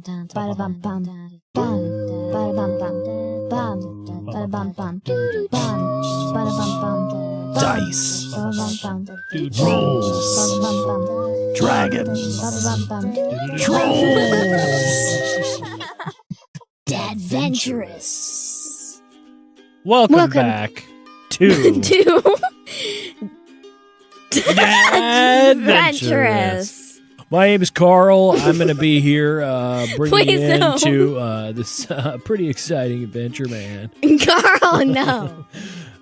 Dice. Rolls. Dragons. Trolls. Adventurous. Welcome back to Adventurous. My name is Carl. I'm going to be here bringing you Please no. into this pretty exciting adventure, man. Carl, no.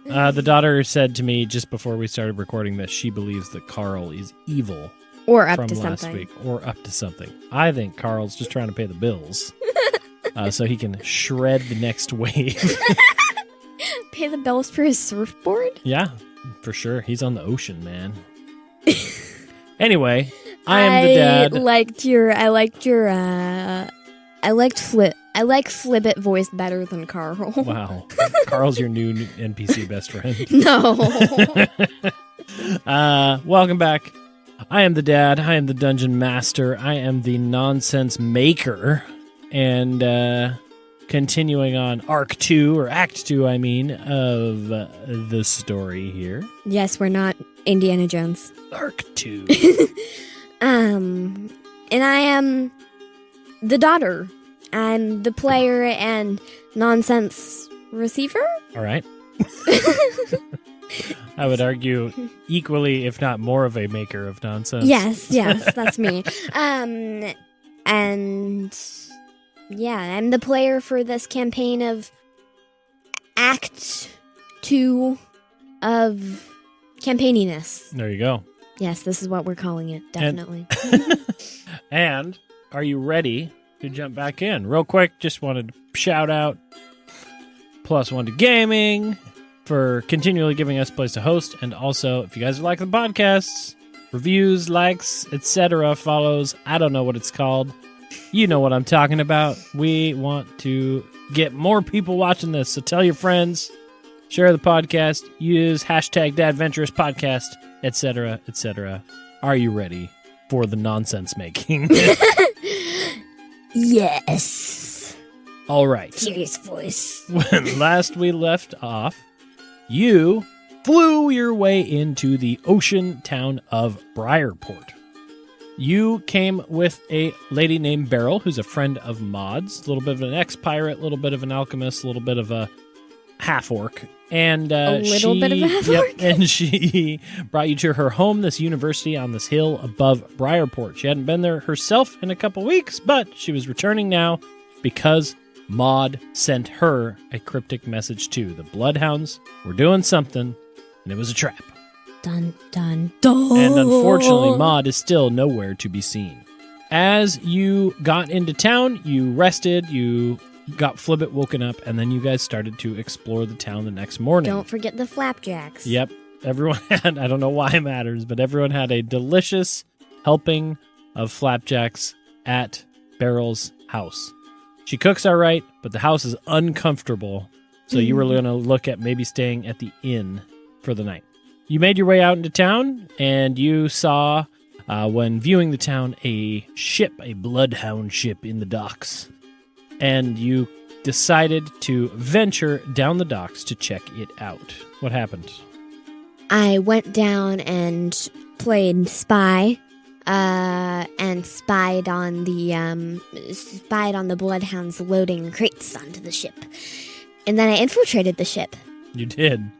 The daughter said to me just before we started recording that she believes that Carl is evil Or up from to last something. week, or up to something. I think Carl's just trying to pay the bills so he can shred the next wave. Pay the bills for his surfboard? Yeah, for sure. He's on the ocean, man. Anyway, I am the dad. I liked Flibbit voice better than Carl. Wow. Carl's your new NPC best friend. No. Welcome back. I am the dad. I am the dungeon master. I am the nonsense maker. And continuing on Act 2, I mean, of the story here. Yes, we're not Indiana Jones. Arc 2. And I am the daughter. I'm the player and nonsense receiver. All right. I would argue equally, if not more of a maker of nonsense. Yes, that's me. And yeah, I'm the player for this campaign of Act 2 of campaigniness. There you go. Yes, this is what we're calling it, definitely. And are you ready to jump back in? Real quick, just wanted to shout out +1 to Gaming for continually giving us a place to host. And also, if you guys like the podcasts, reviews, likes, etc., follows, I don't know what it's called. You know what I'm talking about. We want to get more people watching this. So tell your friends, share the podcast, use #DadVenturousPodcast, etc., etc. Are you ready for the nonsense making? Yes. All right. Serious voice. When last we left off, you flew your way into the ocean town of Briarport. You came with a lady named Beryl, who's a friend of Maude's, a little bit of an ex-pirate, a little bit of an alchemist, a little bit of a half-orc. And a little bit of a half-orc? Yep, and she brought you to her home, this university on this hill above Briarport. She hadn't been there herself in a couple weeks, but she was returning now because Maude sent her a cryptic message too. The Bloodhounds were doing something, and it was a trap. Dun, dun, dun. And unfortunately, Maude is still nowhere to be seen. As you got into town, you rested, you got Flibbit woken up, and then you guys started to explore the town the next morning. Don't forget the flapjacks. Yep. Everyone had, I don't know why it matters, but everyone had a delicious helping of flapjacks at Beryl's house. She cooks all right, but the house is uncomfortable, so you were going to look at maybe staying at the inn for the night. You made your way out into town, and you saw, when viewing the town, a ship, a Bloodhound ship in the docks. And you decided to venture down the docks to check it out. What happened? I went down and played spy, and spied on the Bloodhounds loading crates onto the ship. And then I infiltrated the ship, You did.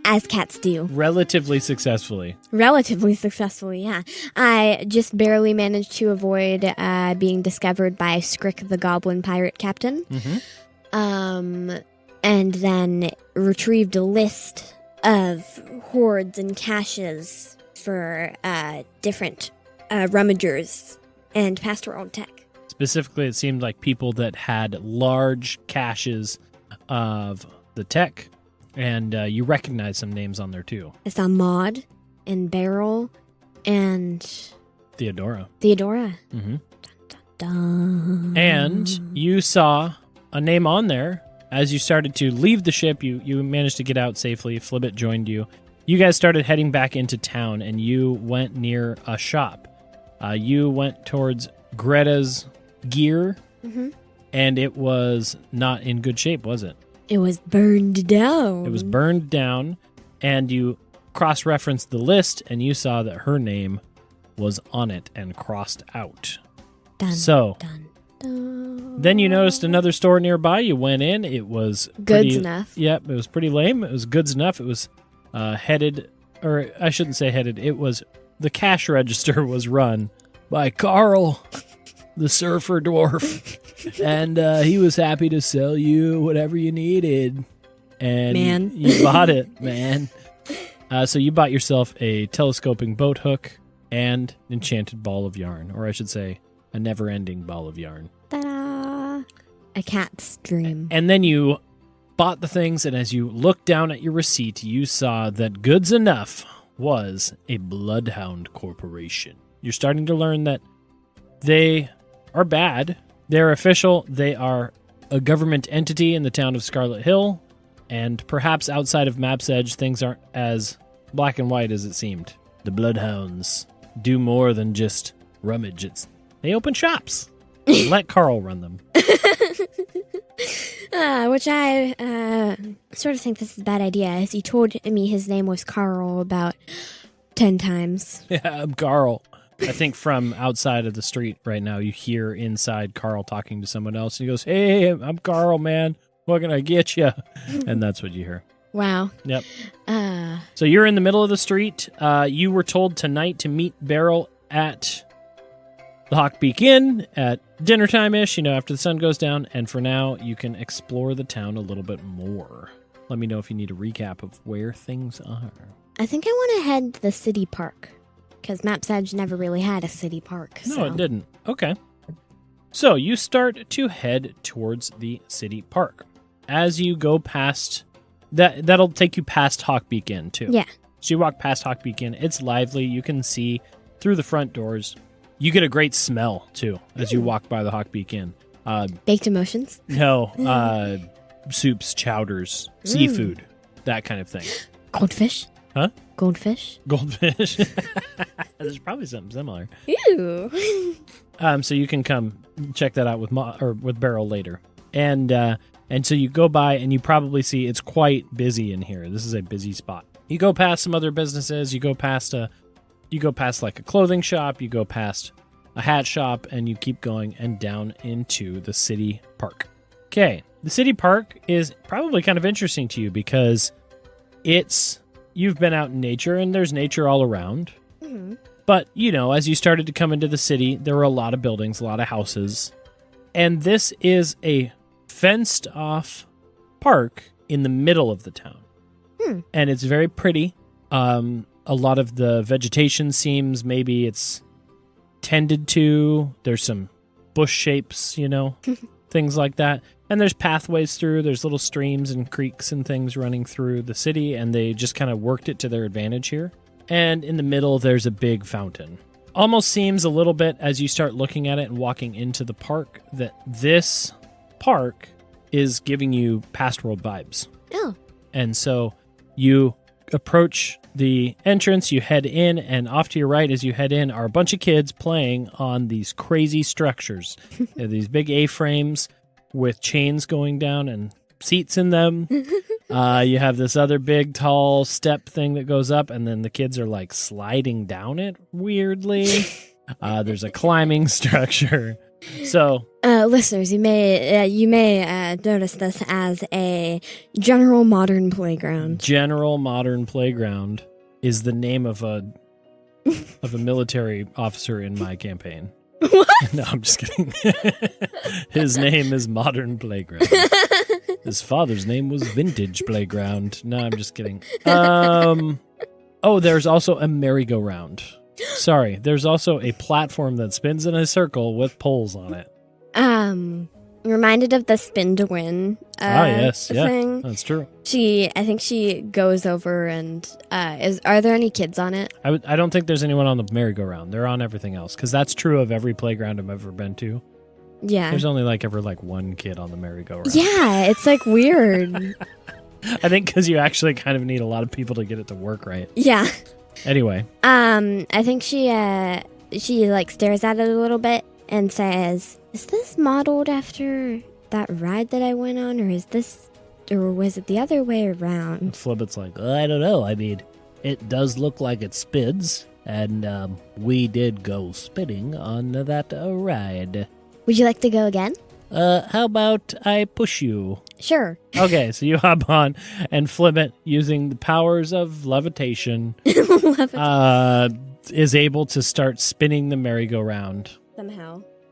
as cats do. Relatively successfully. Relatively successfully, yeah. I just barely managed to avoid being discovered by Skrick the Goblin Pirate Captain. Mm-hmm. And then retrieved a list of hoards and caches for different rummagers and pastoral tech. Specifically, it seemed like people that had large caches of the tech, and you recognize some names on there too. I saw Maude and Beryl and Theodora. Mm-hmm. Dun, dun, dun. And you saw a name on there. As you started to leave the ship, you managed to get out safely. Flibbit joined you. You guys started heading back into town, and you went near a shop. You went towards Greta's Gear Mm-hmm. And it was not in good shape, was it? It was burned down. It was burned down, and you cross-referenced the list, and you saw that her name was on it and crossed out. Dun, So, dun, dun. then you noticed another store nearby. You went in. It was Goods enough. Yep, it was pretty lame. It was goods enough. It was headed, or I shouldn't say headed. It was, the cash register was run by Carl, the surfer dwarf. And he was happy to sell you whatever you needed. And Man. you bought it, man. So you bought yourself a telescoping boat hook and an enchanted ball of yarn. Or I should say, a never-ending ball of yarn. Ta-da! A cat's dream. And then you bought the things, and as you looked down at your receipt, you saw that Goods Enough was a Bloodhound corporation. You're starting to learn that they are bad. They're official. They are a government entity in the town of Scarlet Hill, and perhaps outside of Map's Edge, things aren't as black and white as it seemed. The Bloodhounds do more than just rummage. They open shops. Let Carl run them. Which I sort of think this is a bad idea, as he told me his name was Carl about 10 times. Yeah, I'm Carl. I think from outside of the street right now, you hear inside Carl talking to someone else. And he goes, "Hey, I'm Carl, man. What can I get you?" And that's what you hear. Wow. Yep. So you're in the middle of the street. You were told tonight to meet Beryl at the Hawkbeak Inn at dinner time-ish, after the sun goes down. And for now, you can explore the town a little bit more. Let me know if you need a recap of where things are. I think I want to head to the city park, because Map's Edge never really had a city park. No, so. it didn't. Okay. So you start to head towards the city park. As you go past, that'll take you past Hawkbeak Inn, too. Yeah. So you walk past Hawkbeak Inn. It's lively. You can see through the front doors. You get a great smell, too, as you walk by the Hawkbeak Inn. Baked emotions? No, soups, chowders, seafood, that kind of thing. Goldfish? Huh? Goldfish? Goldfish. There's probably something similar. Ew. So you can come check that out with Beryl later. And so you go by and you probably see it's quite busy in here. This is a busy spot. You go past some other businesses. You go past like a clothing shop. You go past a hat shop, and you keep going and down into the city park. Okay, the city park is probably kind of interesting to you because you've been out in nature and there's nature all around. Mm-hmm. But, as you started to come into the city, there were a lot of buildings, a lot of houses. And this is a fenced-off park in the middle of the town. And it's very pretty. A lot of the vegetation seems maybe it's tended to. There's some bush shapes, things like that. And there's pathways through. There's little streams and creeks and things running through the city, and they just kind of worked it to their advantage here. And in the middle, there's a big fountain. Almost seems a little bit, as you start looking at it and walking into the park, that this park is giving you past world vibes. Oh. And so you approach the entrance, you head in, and off to your right as you head in are a bunch of kids playing on these crazy structures. These big A-frames with chains going down and seats in them. You have this other big, tall step thing that goes up, and then the kids are like sliding down it weirdly. There's a climbing structure. So, listeners, you may notice this as a general modern playground. General Modern Playground is the name of a military officer in my campaign. What? No, I'm just kidding. His name is Modern Playground. His father's name was Vintage Playground. No, I'm just kidding. Oh, there's also a merry-go-round. Sorry, there's also a platform that spins in a circle with poles on it. Reminded of the spin to win yes, thing. Yeah, that's true. I think she goes over and are there any kids on it? I don't think there's anyone on the merry-go-round. They're on everything else, because that's true of every playground I've ever been to. Yeah. There's only ever one kid on the merry-go-round. Yeah, it's weird. I think because you actually kind of need a lot of people to get it to work right. Yeah. Anyway. I think she stares at it a little bit and says, Is this modeled after that ride that I went on, or was it the other way around? Flibbit's like, I don't know. I mean, it does look like it spins, and we did go spinning on that ride. Would you like to go again? How about I push you? Sure. Okay, so you hop on, and Flibbit, using the powers of levitation, is able to start spinning the merry-go-round.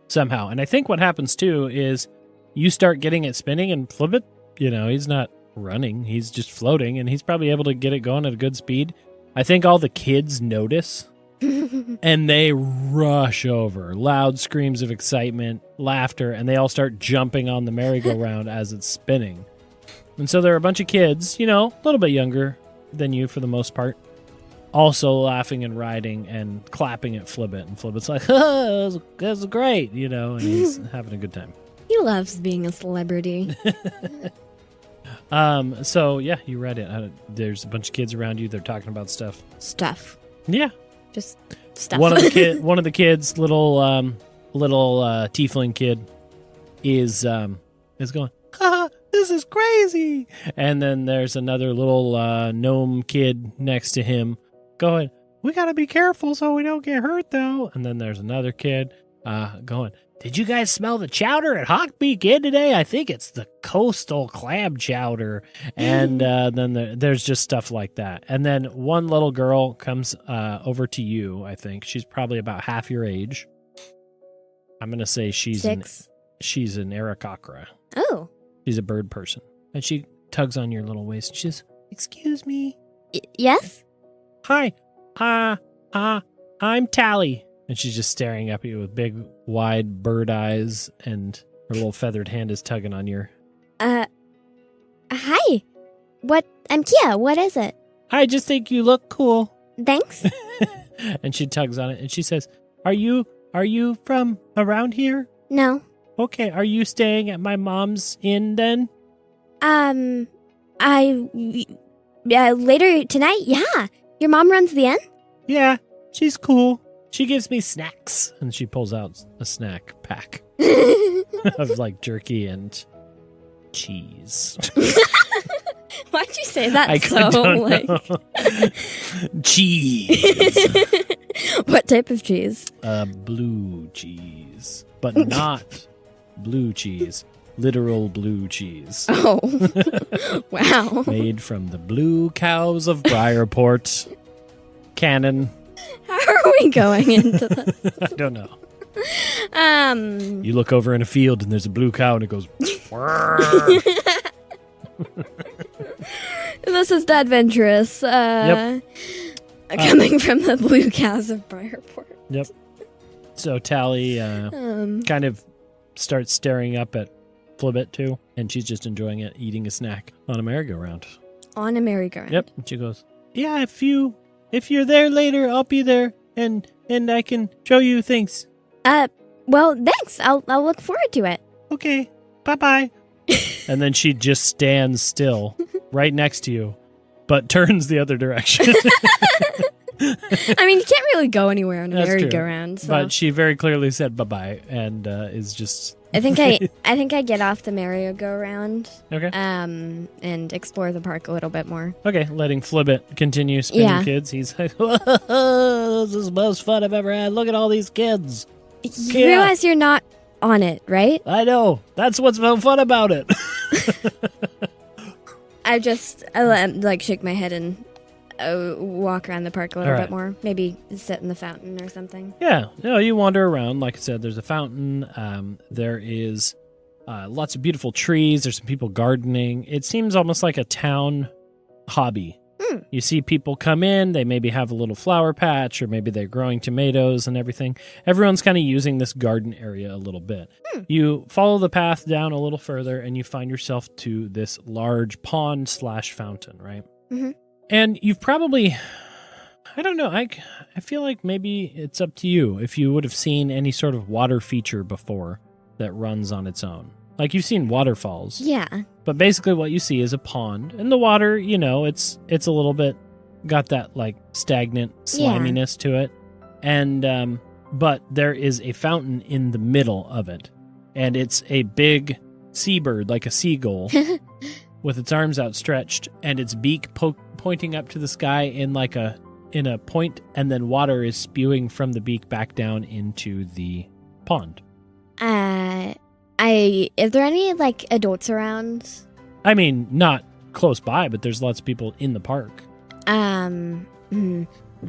Somehow. And I think what happens, too, is you start getting it spinning, and Flibbit, he's not running. He's just floating, and he's probably able to get it going at a good speed. I think all the kids notice, and they rush over. Loud screams of excitement, laughter, and they all start jumping on the merry-go-round as it's spinning. And so there are a bunch of kids, a little bit younger than you for the most part, also laughing and riding and clapping at Flibbit. And Flibbit's like, that's great, and he's having a good time. He loves being a celebrity. So, yeah, you read it. There's a bunch of kids around you. They're talking about stuff. Stuff. Yeah. Just stuff. One of the kids, little tiefling kid, is going, this is crazy. And then there's another little gnome kid next to him going, we got to be careful so we don't get hurt, though. And then there's another kid going, did you guys smell the chowder at Hawkbeak Inn today? I think it's the coastal clam chowder. And then there's just stuff like that. And then one little girl comes over to you, I think. She's probably about half your age. I'm going to say she's 6. She's an Aarakocra. Oh. She's a bird person. And she tugs on your little waist. She says, excuse me. Yes? Hi. I'm Tally. And she's just staring up at you with big, wide bird eyes, and her little feathered hand is tugging on your... Hi. I'm Kia. What is it? I just think you look cool. Thanks. And she tugs on it, and she says, Are you from around here? No. Okay, are you staying at my mom's inn then? Later tonight, yeah. Your mom runs the inn? Yeah, she's cool. She gives me snacks. And she pulls out a snack pack of like jerky and cheese. Why'd you say that I don't know. Cheese. What type of cheese? Blue cheese. But not blue cheese. Literal blue cheese. Oh. Wow. Made from the blue cows of Briarport. Canon. How are we going into this? I don't know. You look over in a field and there's a blue cow and it goes. This is adventurous. Yep. Coming from the blue cows of Briarport. Yep. So Tally kind of starts staring up at Flibbit too, and she's just enjoying it, eating a snack on a merry-go-round. On a merry-go-round. Yep. And she goes, yeah, if you're there later, I'll be there, and I can show you things. Well, thanks. I'll look forward to it. Okay. Bye-bye. And then she just stands still right next to you, but turns the other direction. I mean, you can't really go anywhere on a That's merry-go-round. So. But she very clearly said bye-bye and is just... I think I get off the merry-go-round. Okay. And explore the park a little bit more. Okay, letting Flibbit continue spinning kids. He's like, whoa, this is the most fun I've ever had. Look at all these kids. You realize you're not on it, right? I know. That's what's so fun about it. I like shake my head and walk around the park a little bit more. Maybe sit in the fountain or something. Yeah. You wander around. Like I said, there's a fountain. There is lots of beautiful trees. There's some people gardening. It seems almost like a town hobby. You see people come in. They maybe have a little flower patch, or maybe they're growing tomatoes and everything. Everyone's kind of using this garden area a little bit. You follow the path down a little further, and you find yourself to this large pond/fountain, right? Mm-hmm. And you've probably, I don't know, I feel like maybe it's up to you if you would have seen any sort of water feature before that runs on its own. Like you've seen waterfalls. Yeah. But basically what you see is a pond. And the water, it's a little bit got that like stagnant sliminess to it. And but there is a fountain in the middle of it. And it's a big seabird, like a seagull, with its arms outstretched and its beak pointing up to the sky in a point, and then water is spewing from the beak back down into the pond. Is there any like adults around? I mean, not close by, but there's lots of people in the park.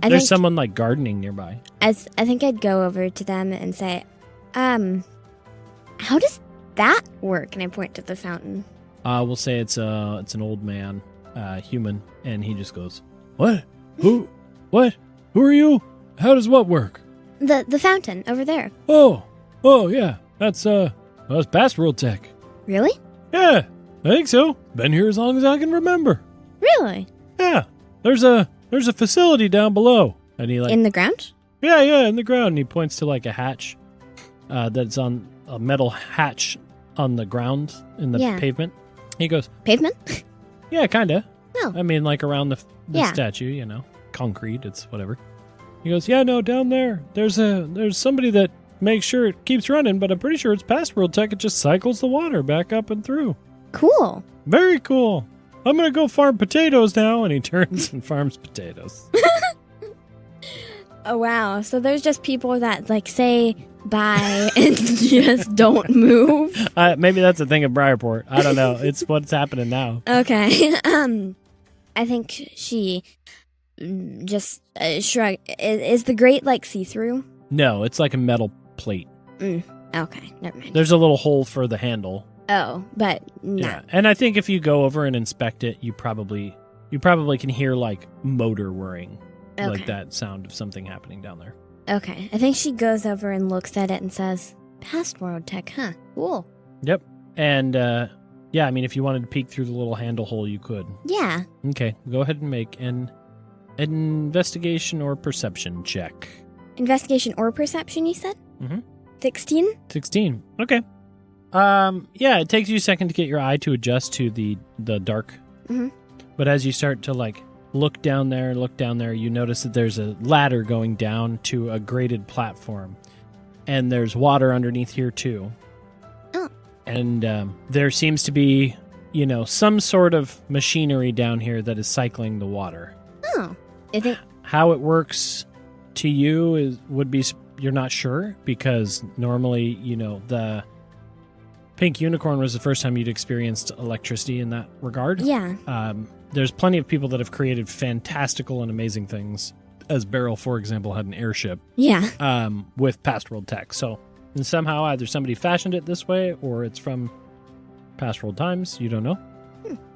There's someone like gardening nearby. I think I'd go over to them and say, how does that work? And I point to the fountain. We'll say it's an old man, human, and he just goes, "What? Who? What? Who are you? How does what work?" The fountain over there. Oh, yeah. That's past World Tech. Really? Yeah, I think so. Been here as long as I can remember. Really? Yeah. There's a facility down below. And he in the ground? Yeah, in the ground. And he points to like a hatch that's on a metal hatch on the ground in the pavement. He goes, "Pavement?" "Yeah, kind of. No. I mean, like around the statue, concrete, it's whatever." He goes, "Yeah, no, down there. There's somebody that makes sure it keeps running, but I'm pretty sure it's past World Tech. It just cycles the water back up and through." Cool. Very cool. I'm going to go farm potatoes now. And he turns and farms potatoes. Oh, wow. So there's just people that like say bye and just don't move. Maybe that's a thing of Briarport. I don't know. It's what's happening now. Okay. I think she just shrug. Is the grate like see-through? No, it's like a metal plate. Okay, never mind. There's a little hole for the handle. Oh, but no. Yeah, and I think if you go over and inspect it, you probably can hear like motor whirring, like that sound of something happening down there. Okay, I think she goes over and looks at it and says, "Past World Tech, huh? Cool." Yep, and I mean, if you wanted to peek through the little handle hole, you could. Yeah. Okay, go ahead and make an investigation or perception check. Investigation or perception, you said? Mm-hmm. 16? 16. Okay. It takes you a second to get your eye to adjust to the dark. Mm-hmm. But as you start to like look down there, you notice that there's a ladder going down to a graded platform. And there's water underneath here too. Oh. And there seems to be, some sort of machinery down here that is cycling the water. Oh. I think how it works to you would be you're not sure, because normally, the pink unicorn was the first time you'd experienced electricity in that regard. Yeah. There's plenty of people that have created fantastical and amazing things, as Beryl, for example, had an airship. Yeah. With past world tech. So, and somehow either somebody fashioned it this way or it's from past world times. You don't know.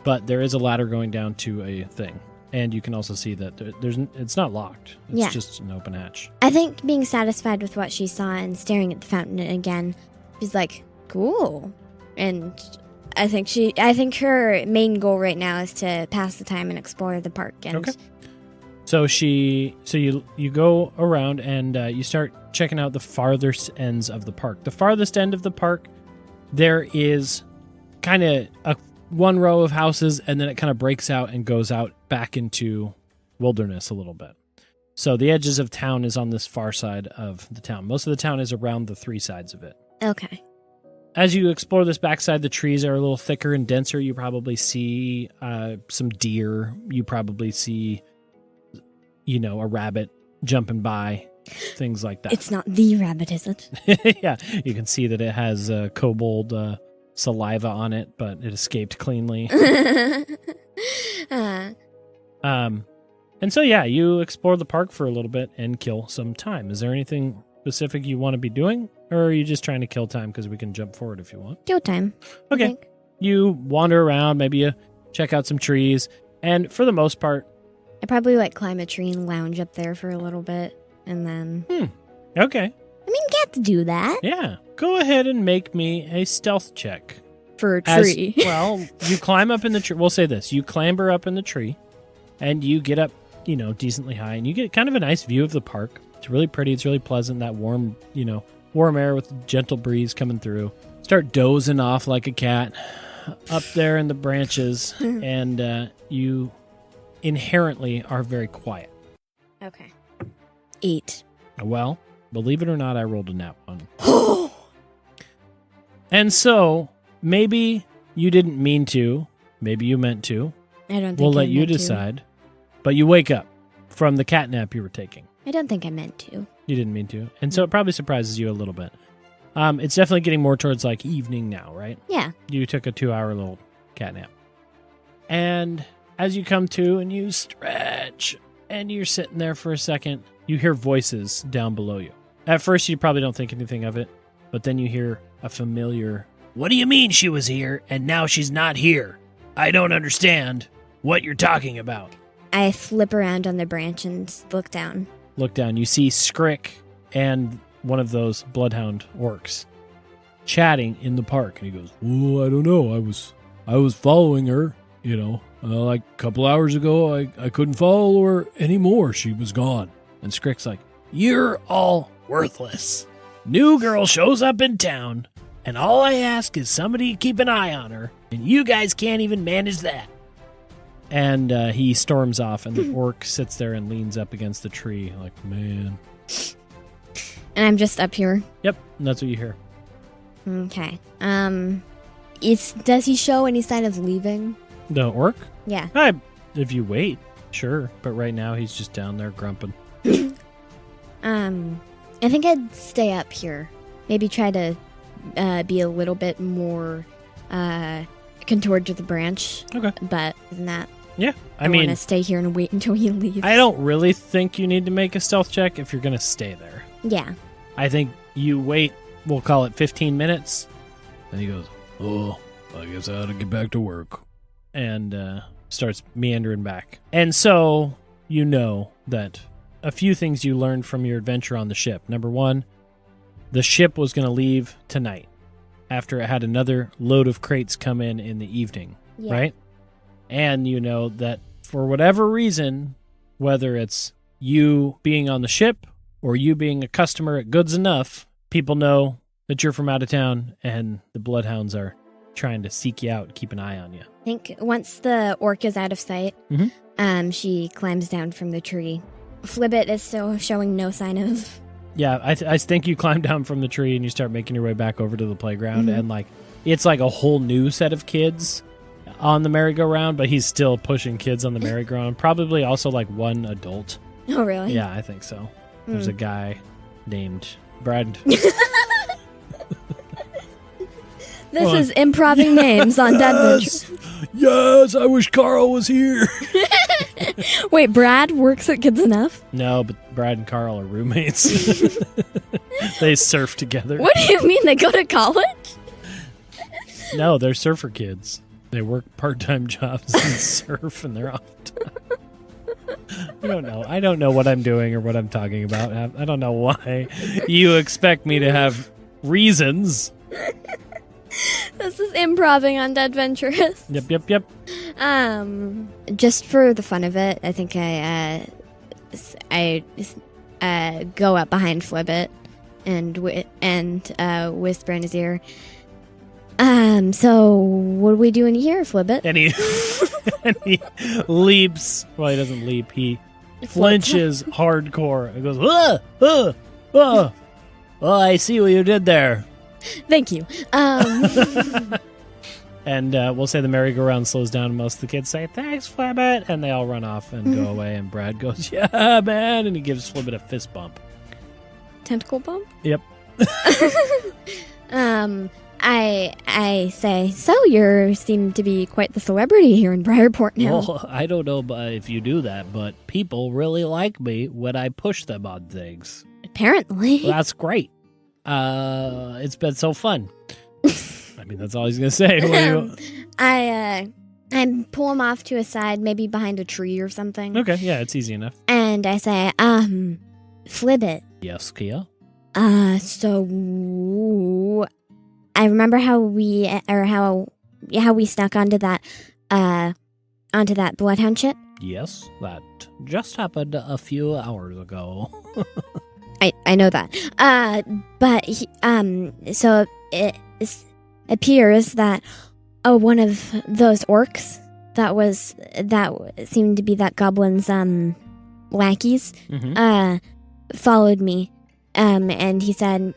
But there is a ladder going down to a thing. And you can also see that it's not locked. It's just an open hatch. I think being satisfied with what she saw and staring at the fountain again, she's like, "Cool." And I think her main goal right now is to pass the time and explore the park. And okay. So you go around and you start checking out the farthest ends of the park. The farthest end of the park, there is kind of one row of houses, and then it kind of breaks out and goes out back into wilderness a little bit. So the edges of town is on this far side of the town. Most of the town is around the three sides of it. Okay. As you explore this backside, the trees are a little thicker and denser. You probably see some deer. You probably see, a rabbit jumping by, things like that. It's not the rabbit, is it? Yeah, you can see that it has kobold saliva on it, but it escaped cleanly. And so, you explore the park for a little bit and kill some time. Is there anything specific you want to be doing, or are you just trying to kill time because we can jump forward if you want? Kill time. Okay. You wander around, maybe you check out some trees, and for the most part... I probably climb a tree and lounge up there for a little bit, and then... Okay. I mean, get to do that. Yeah. Go ahead and make me a stealth check. For a tree. You climb up in the tree. We'll say this. You clamber up in the tree, and you get up, decently high, and you get kind of a nice view of the park. It's really pretty. It's really pleasant. That warm air with a gentle breeze coming through. Start dozing off like a cat up there in the branches, and you inherently are very quiet. Okay. 8. Well, believe it or not, I rolled a nat 1. And so, maybe you didn't mean to. Maybe you meant to. I don't think We'll I let you meant to. decide. But you wake up from the cat nap you were taking. I don't think I meant to. You didn't mean to. And so it probably surprises you a little bit. It's definitely getting more towards like evening now, right? Yeah. You took a 2-hour little cat nap. And as you come to and you stretch and you're sitting there for a second, you hear voices down below you. At first, you probably don't think anything of it, but then you hear a familiar, "What do you mean she was here and now she's not here? I don't understand what you're talking about." I flip around on the branch and look down. Look down. You see Scrick and one of those Bloodhound orcs chatting in the park. And he goes, "Well, I don't know. I was following her, like a couple hours ago. I couldn't follow her anymore. She was gone." And Scrick's like, "You're all worthless. New girl shows up in town, and all I ask is somebody to keep an eye on her, and you guys can't even manage that." And he storms off, and the orc sits there and leans up against the tree like, "Man." And I'm just up here. Yep, and that's what you hear. Okay. Does he show any sign of leaving? The orc? Yeah. If you wait, sure. But right now, he's just down there grumping. I think I'd stay up here. Maybe try to be a little bit more contoured to the branch. Okay. But isn't that... Yeah. I want to stay here and wait until he leaves. I don't really think you need to make a stealth check if you're going to stay there. Yeah. I think you wait, we'll call it 15 minutes. And he goes, "Oh, I guess I ought to get back to work." And starts meandering back. And so you know that a few things you learned from your adventure on the ship. Number one, the ship was going to leave tonight after it had another load of crates come in the evening, Yeah. right? And you know that for whatever reason, whether it's you being on the ship or you being a customer at Goods Enough, people know that you're from out of town and the Bloodhounds are trying to seek you out and keep an eye on you. I think once the orc is out of sight, she climbs down from the tree. Flibbit is still showing no sign of... Yeah, I think you climb down from the tree and you start making your way back over to the playground, and it's like a whole new set of kids on the merry-go-round, but he's still pushing kids on the merry-go-round. Probably also like one adult. Oh, really? Yeah, I think so. There's a guy named Brad. This is improving names on Deadwood. Yes, I wish Carl was here. Wait, Brad works at Kids Enough? No, but Brad and Carl are roommates. They surf together. What do you mean? They go to college? No, they're surfer kids. They work part-time jobs and surf, and they're off time. I don't know. I don't know what I'm doing or what I'm talking about. I don't know why you expect me to have reasons. This is improving on Deadventurous. Yep. Just for the fun of it, I think I go up behind Flibbit and whisper in his ear. So what are we doing here, Flibbit? And he leaps. Well, he doesn't leap. He flinches hardcore. He goes, oh, I see what you did there. Thank you. And we'll say the merry-go-round slows down, and most of the kids say, "Thanks, Flibbit," and they all run off and go away, and Brad goes, "Yeah, man," and he gives Flibbit a fist bump. Tentacle bump? Yep. I say, so you seem to be quite the celebrity here in Briarport now. Well, I don't know if you do that, but people really like me when I push them on things. Apparently. Well, that's great. It's been so fun. I mean, that's all he's gonna say. I pull him off to a side, maybe behind a tree or something. Okay, yeah, it's easy enough. And I say, Flibbit. Yes, Kia? So I remember how we snuck onto that Bloodhound ship. Yes, that just happened a few hours ago. I know that. So it appears that one of those orcs that seemed to be that goblin's lackeys followed me. And he said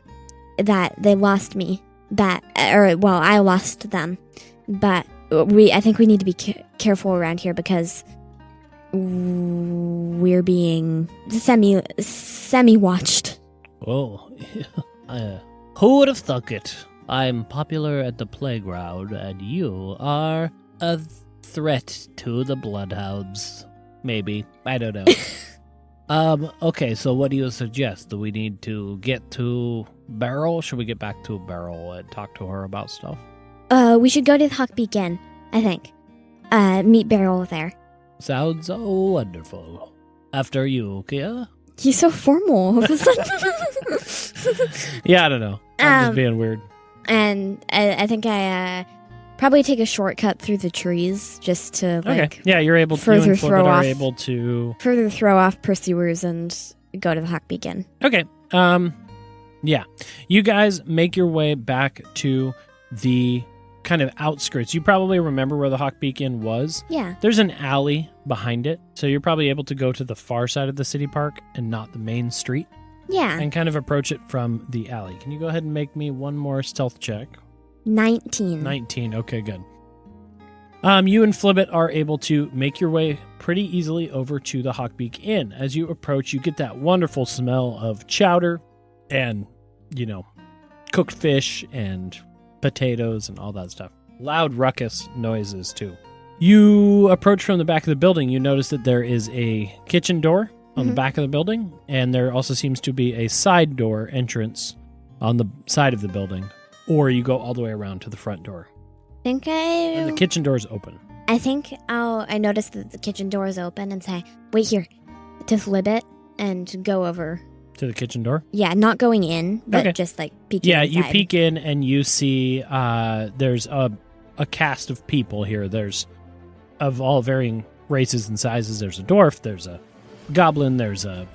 that they lost me I lost them. But I think we need to be careful around here because we're being semi-watched. Oh, who would have thunk it? I'm popular at the playground, and you are a threat to the Bloodhounds. Maybe. I don't know. Okay, so what do you suggest? Do we need to get to Beryl? Should we get back to Beryl and talk to her about stuff? We should go to the Hawkbeak Inn, I think. Meet Beryl there. Sounds wonderful. After you, Kia? He's so formal. Yeah, I don't know. I'm just being weird. And I think I probably take a shortcut through the trees just to Okay. Yeah, you're able to further throw off. Able to further throw off pursuers and go to the Hawkbeak Inn. Okay. Yeah. You guys make your way back to the kind of outskirts. You probably remember where the Hawkbeak Inn was. Yeah. There's an alley behind it, so you're probably able to go to the far side of the city park and not the main street. Yeah. And kind of approach it from the alley. Can you go ahead and make me one more stealth check? 19. 19. Okay, good. You and Flibbit are able to make your way pretty easily over to the Hawkbeak Inn. As you approach, you get that wonderful smell of chowder and, cooked fish and potatoes and all that stuff. Loud ruckus noises, too. You approach from the back of the building. You notice that there is a kitchen door on the back of the building, and there also seems to be a side door entrance on the side of the building. Or you go all the way around to the front door. And the kitchen door is open. I think I notice that the kitchen door is open and say, wait here, to flip it and go over. To the kitchen door? Yeah, not going in, but Okay. just peeking Yeah, inside. you peek in and you see there's a cast of people here. There's of all varying races and sizes. There's a dwarf, there's a goblin, there's a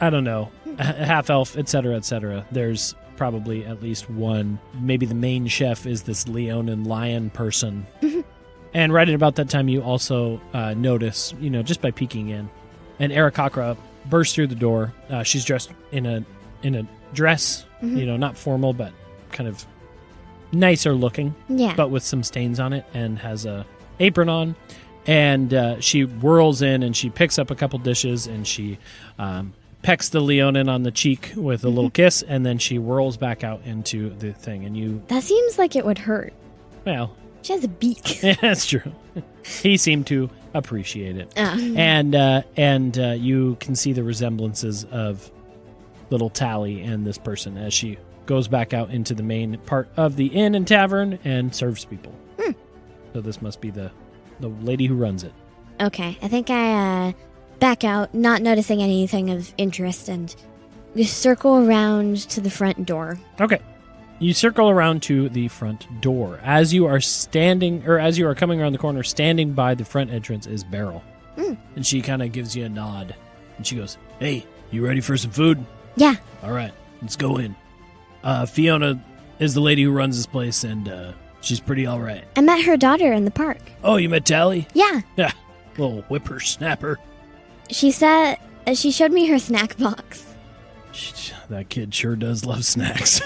half-elf, etc., etc. There's probably at least one. Maybe the main chef is this Leonin lion person. And right at about that time, you also notice, just by peeking in, and Arakakra bursts through the door. She's dressed in a dress, not formal, but kind of nicer looking, Yeah. but with some stains on it, and has a apron on. And she whirls in and she picks up a couple dishes and she pecks the Leonin on the cheek with a little kiss, and then she whirls back out into the thing. And That seems like it would hurt. well, She has a beak. yeah, that's true. He seemed to appreciate it. And you can see the resemblances of little Tally and this person as she goes back out into the main part of the inn and tavern and serves people. So this must be the lady who runs it. Okay, I think I back out, not noticing anything of interest, and we circle around to the front door. Okay. You circle around to the front door. As you are coming around the corner, standing by the front entrance is Beryl. And she kind of gives you a nod. And she goes, "Hey, you ready for some food?" Yeah. All right, let's go in. Fiona is the lady who runs this place, and she's pretty all right. I met her daughter in the park. Oh, you met Tally? Yeah. Yeah, little whippersnapper. She said she showed me her snack box. That kid sure does love snacks.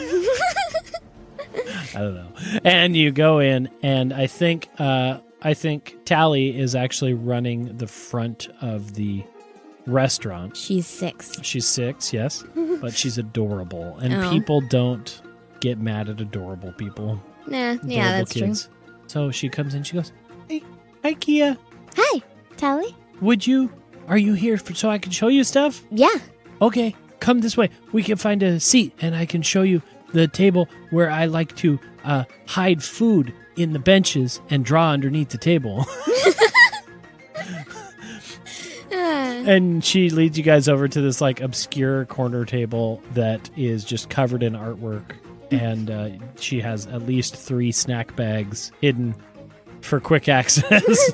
I don't know. And you go in, and I think Tally is actually running the front of the restaurant. She's 6. She's 6, yes, but she's adorable, and Oh. people don't get mad at adorable people. Nah, Adorable yeah, that's kids. true. So she comes in, she goes, "Hey, hi Kia. Hi, Tally. Are you here so I can show you stuff? Yeah. Okay, come this way. We can find a seat, and I can show you the table where I like to hide food in the benches and draw underneath the table." And she leads you guys over to this obscure corner table that is just covered in artwork, and she has at least 3 snack bags hidden for quick access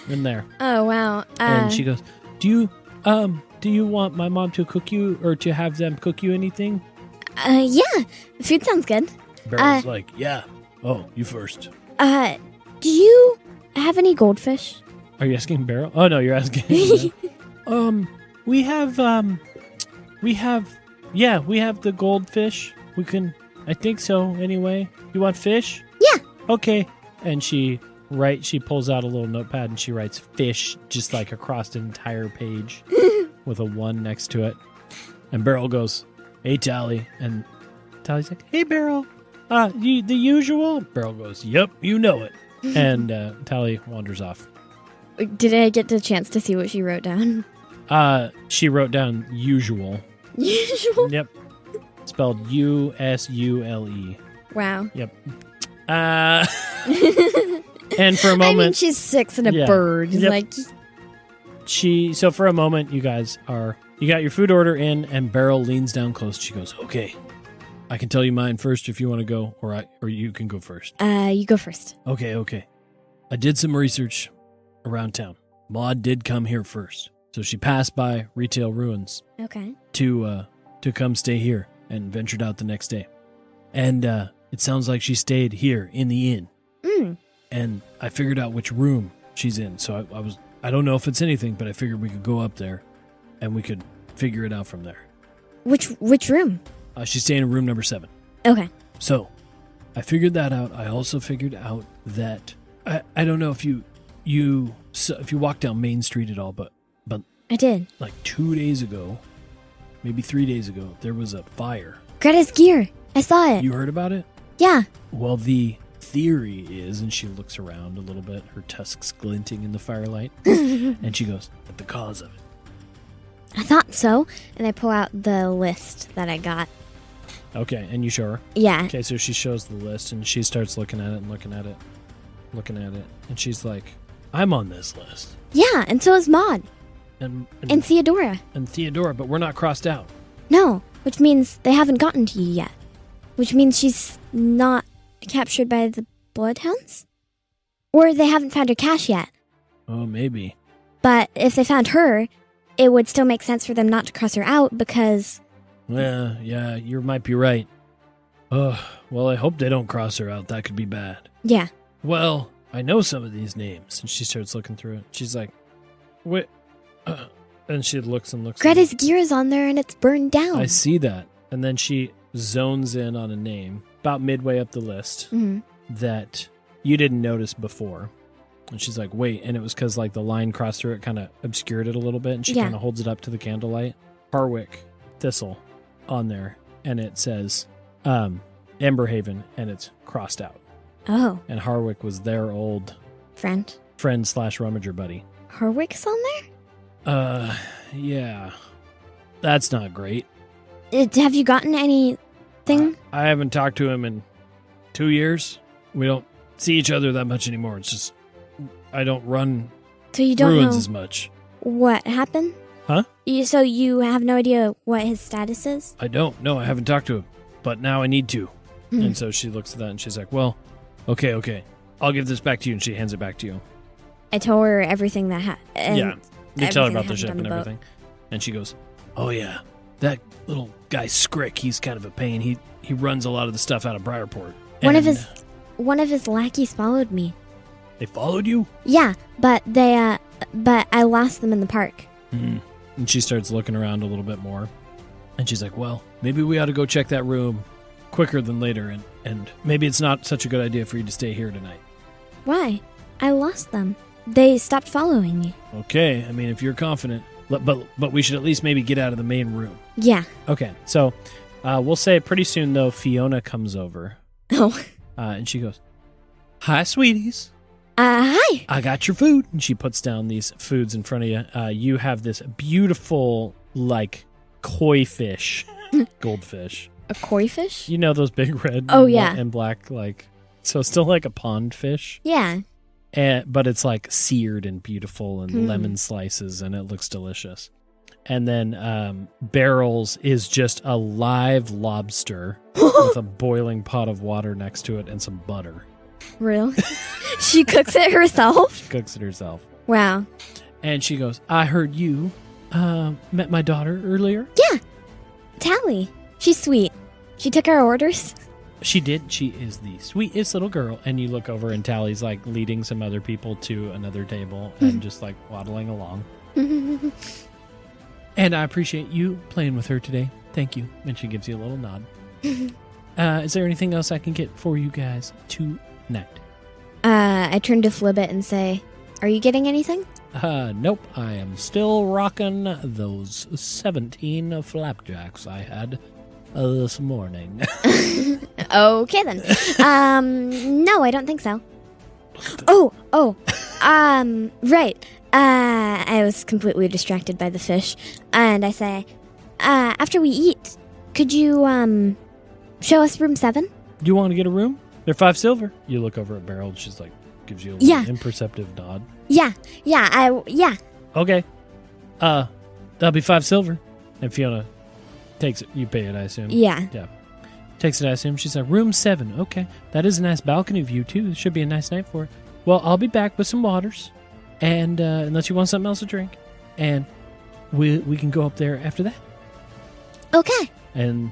in there. Oh wow. And she goes, "Do you want my mom to cook you, or to have them cook you anything?" Yeah. Food sounds good. Beryl's like, "Yeah. Oh, you first." Do you have any goldfish? Are you asking Beryl? Oh no, you're asking. we have the goldfish. I think so, anyway. You want fish? Yeah. Okay. And she pulls out a little notepad and she writes fish just like across an entire page with a 1 next to it. And Beryl goes, hey, Tally. And Tally's like, hey, Beryl. The usual? Beryl goes, yep, you know it. And Tally wanders off. Did I get the chance to see what she wrote down? She wrote down usual. Usual? Yep. Spelled U-S-U-L-E. Wow. Yep. And for a moment... I mean, she's 6 and a bird. Yep. Like... So for a moment, you guys are... You got your food order in, and Beryl leans down close. She goes, okay, I can tell you mine first if you want to go, or you can go first. You go first. Okay. I did some research around town. Maude did come here first. So she passed by Retail Ruins Okay. to come stay here and ventured out the next day. And it sounds like she stayed here in the inn. And I figured out which room she's in. So I don't know if it's anything, but I figured we could go up there and we could figure it out from there. Which room? She's staying in room number 7. Okay. So I figured that out. I also figured out that I don't know if you walk down Main Street at all, but I did. like 2 days ago, maybe 3 days ago, there was a fire. Greta's gear. I saw it. You heard about it? Yeah. Well, the theory is, and she looks around a little bit, her tusks glinting in the firelight, and she goes, "What the cause of it?" I thought so. And I pull out the list that I got. Okay, and you show her? Yeah. Okay, so she shows the list, and she starts looking at it and looking at it, and she's like, "I'm on this list." Yeah, and so is Maude. And Theodora. And Theodora, but we're not crossed out. No, which means they haven't gotten to you yet. Which means she's not captured by the Bloodhounds? Or they haven't found her cache yet. Oh, maybe. But if they found her, it would still make sense for them not to cross her out because... Yeah, you might be right. Oh, well, I hope they don't cross her out. That could be bad. Yeah. Well, I know some of these names. And she starts looking through it. She's like, wait. And she looks and looks. Greta's gear is on there and it's burned down. I see that. And then she zones in on a name about midway up the list that you didn't notice before. And she's like, wait. And it was because like the line crossed through it kind of obscured it a little bit. And she kind of holds it up to the candlelight. Harwick Thistle on there. And it says Emberhaven and it's crossed out. Oh. And Harwick was their old friend / rummager buddy. Harwick's on there? Yeah. That's not great. Have you gotten anything? I haven't talked to him in 2 years. We don't see each other that much anymore. It's just, I don't run so you don't ruins know as much. What happened? Huh? So you have no idea what his status is? I don't. No, I haven't talked to him. But now I need to. And so she looks at that and she's like, well, okay. I'll give this back to you. And she hands it back to you. I told her everything that happened. Yeah. You tell her about the happened ship on and the boat. everything. And she goes, oh, yeah. That little guy Scrick, he's kind of a pain. He runs a lot of the stuff out of Briarport. One of his lackeys followed me. They followed you? Yeah, but I lost them in the park. And she starts looking around a little bit more. And she's like, well, maybe we ought to go check that room quicker than later. And maybe it's not such a good idea for you to stay here tonight. Why? I lost them. They stopped following me. Okay, I mean, if you're confident. But we should at least maybe get out of the main room. Yeah. Okay, so we'll say pretty soon, though, Fiona comes over. Oh. And she goes, hi, sweeties. Hi. I got your food. And she puts down these foods in front of you. You have this beautiful, like, koi fish, goldfish. A koi fish? You know those big red and black, like, so still like a pond fish. Yeah. But it's like seared and beautiful and lemon slices and it looks delicious. And then Beryl's is just a live lobster with a boiling pot of water next to it and some butter. Really? She cooks it herself? She cooks it herself. Wow. And she goes, I heard you met my daughter earlier. Yeah. Tally. She's sweet. She took our orders. She did. She is the sweetest little girl. And you look over and Tally's like leading some other people to another table and just like waddling along. And I appreciate you playing with her today. Thank you. And she gives you a little nod. Is there anything else I can get for you guys tonight? I turn to Flibbit and say, "Are you getting anything?" Nope. I am still rocking those 17 flapjacks I had this morning. Okay then. No, I don't think so. Right. I was completely distracted by the fish, and I say, after we eat, could you show us room 7? Do you want to get a room? They're 5 silver. You look over at Beryl. She's like, gives you a Yeah. little imperceptive nod. Yeah. Okay. That'll be 5 silver. And Fiona takes it. You pay it, I assume. Yeah. Takes it, I assume. She's like, room 7. Okay. That is a nice balcony view, too. It should be a nice night for it. Well, I'll be back with some waters. And unless you want something else to drink. And we can go up there after that. Okay. And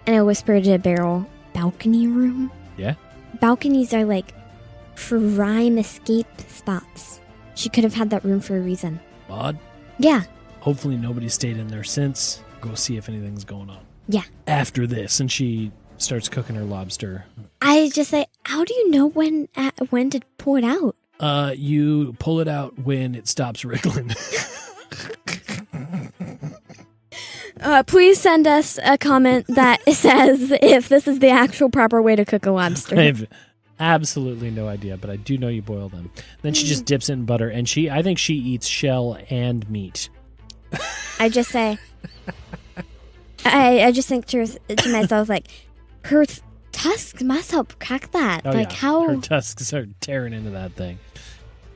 I whisper to Beryl, balcony room? Yeah. Balconies are like prime escape spots. She could have had that room for a reason. Maude, Yeah. hopefully nobody stayed in there since. Go see if anything's going on. Yeah. After this. And she starts cooking her lobster. I just say, how do you know when to pull it out? You pull it out when it stops wriggling. Please send us a comment that says if this is the actual proper way to cook a lobster. I have absolutely no idea, but I do know you boil them. Then she just dips it in butter, and I think she eats shell and meat. I just say, I just think to myself, like, her tusks must help crack that. Oh, like, yeah. how? Her tusks are tearing into that thing.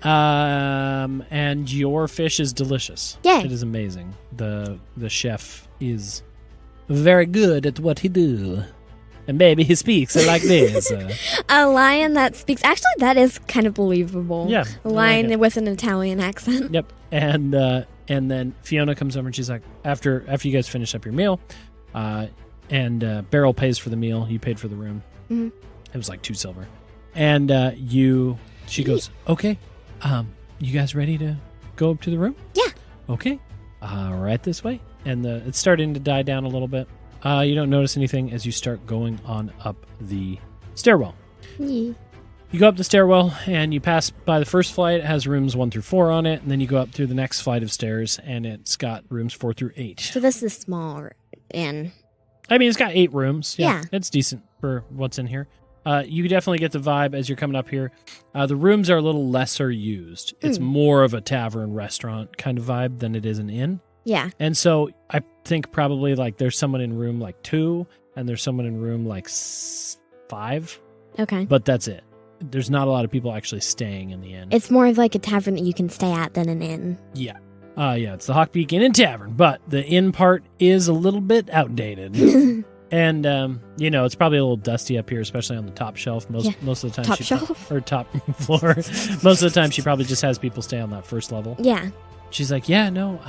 And your fish is delicious. Yay. It is amazing. The chef is very good at what he do. And maybe he speaks like this. A lion that speaks. Actually, that is kind of believable. Yeah. A lion with an Italian accent. Yep. And then Fiona comes over and she's like, after you guys finish up your meal, and Beryl pays for the meal. You paid for the room. Mm-hmm. It was like 2 silver. And she goes, okay, you guys ready to go up to the room? Yeah. Okay. Right this way. And it's starting to die down a little bit. You don't notice anything as you start going on up the stairwell. Yeah. You go up the stairwell and you pass by the first flight. It has rooms 1 through 4 on it. And then you go up through the next flight of stairs and it's got rooms 4 through 8. So this is small inn. I mean, it's got 8 rooms. Yeah. It's decent for what's in here. You definitely get the vibe as you're coming up here. The rooms are a little lesser used. It's more of a tavern restaurant kind of vibe than it is an inn. Yeah. And so I think probably like there's someone in room like 2 and there's someone in room like 5. Okay. But that's it. There's not a lot of people actually staying in the inn. It's more of like a tavern that you can stay at than an inn. Yeah. It's the Hawkbeak Inn and Tavern, but the inn part is a little bit outdated. And, it's probably a little dusty up here, especially on the top shelf. Most of the time. Top shelf? Or top floor. Most of the time she probably just has people stay on that first level. Yeah. She's like, yeah, no,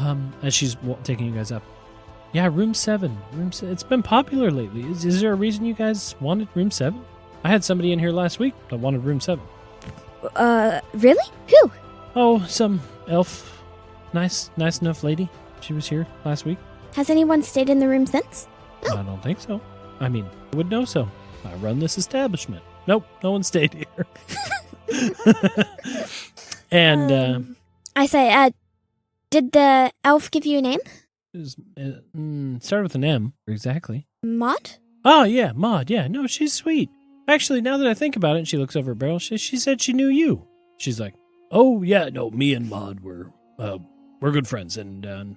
as she's taking you guys up. Yeah, room 7. It's been popular lately. Is there a reason you guys wanted room 7? I had somebody in here last week that wanted room 7. Really? Who? Oh, some elf. Nice enough lady. She was here last week. Has anyone stayed in the room since? I don't think so. I mean, I would know so. I run this establishment. Nope, no one stayed here. And I say, did the elf give you a name? Started with an M. Exactly. Maude? Oh, yeah, Maude. Yeah, no, she's sweet. Actually, now that I think about it, and she looks over at Beryl, she said she knew you. She's like, oh, yeah, no, me and Maude we're good friends, and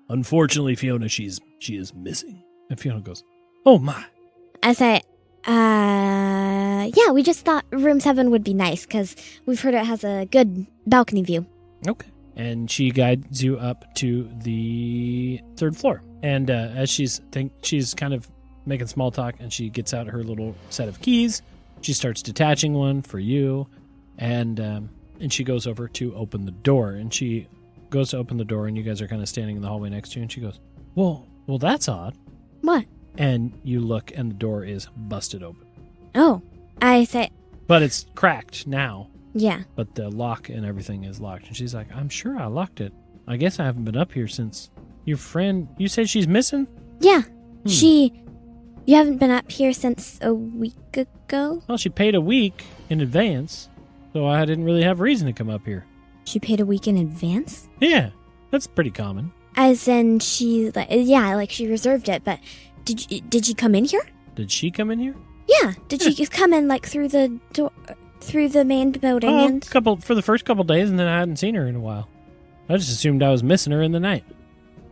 unfortunately, Fiona, she is missing. And Fiona goes, oh, my. I say, yeah, we just thought room 7 would be nice, because we've heard it has a good balcony view. Okay. And she guides you up to the 3rd floor. And as she's kind of making small talk, and she gets out her little set of keys, she starts detaching one for you, and she goes over to open the door, and she goes to open the door, and you guys are kind of standing in the hallway next to you, and she goes, well, that's odd. What? And you look, and the door is busted open. Oh, I say... But it's cracked now. Yeah. But the lock and everything is locked. And she's like, I'm sure I locked it. I guess I haven't been up here since your friend... You said she's missing? Yeah. She You haven't been up here since a week ago? Well, she paid a week in advance, so I didn't really have reason to come up here. She paid a week in advance? Yeah, that's pretty common. As in she reserved it, but did she come in here? Did she come in here? Yeah. Did she come in like through the door, through the main building? For the first couple days, and then I hadn't seen her in a while. I just assumed I was missing her in the night.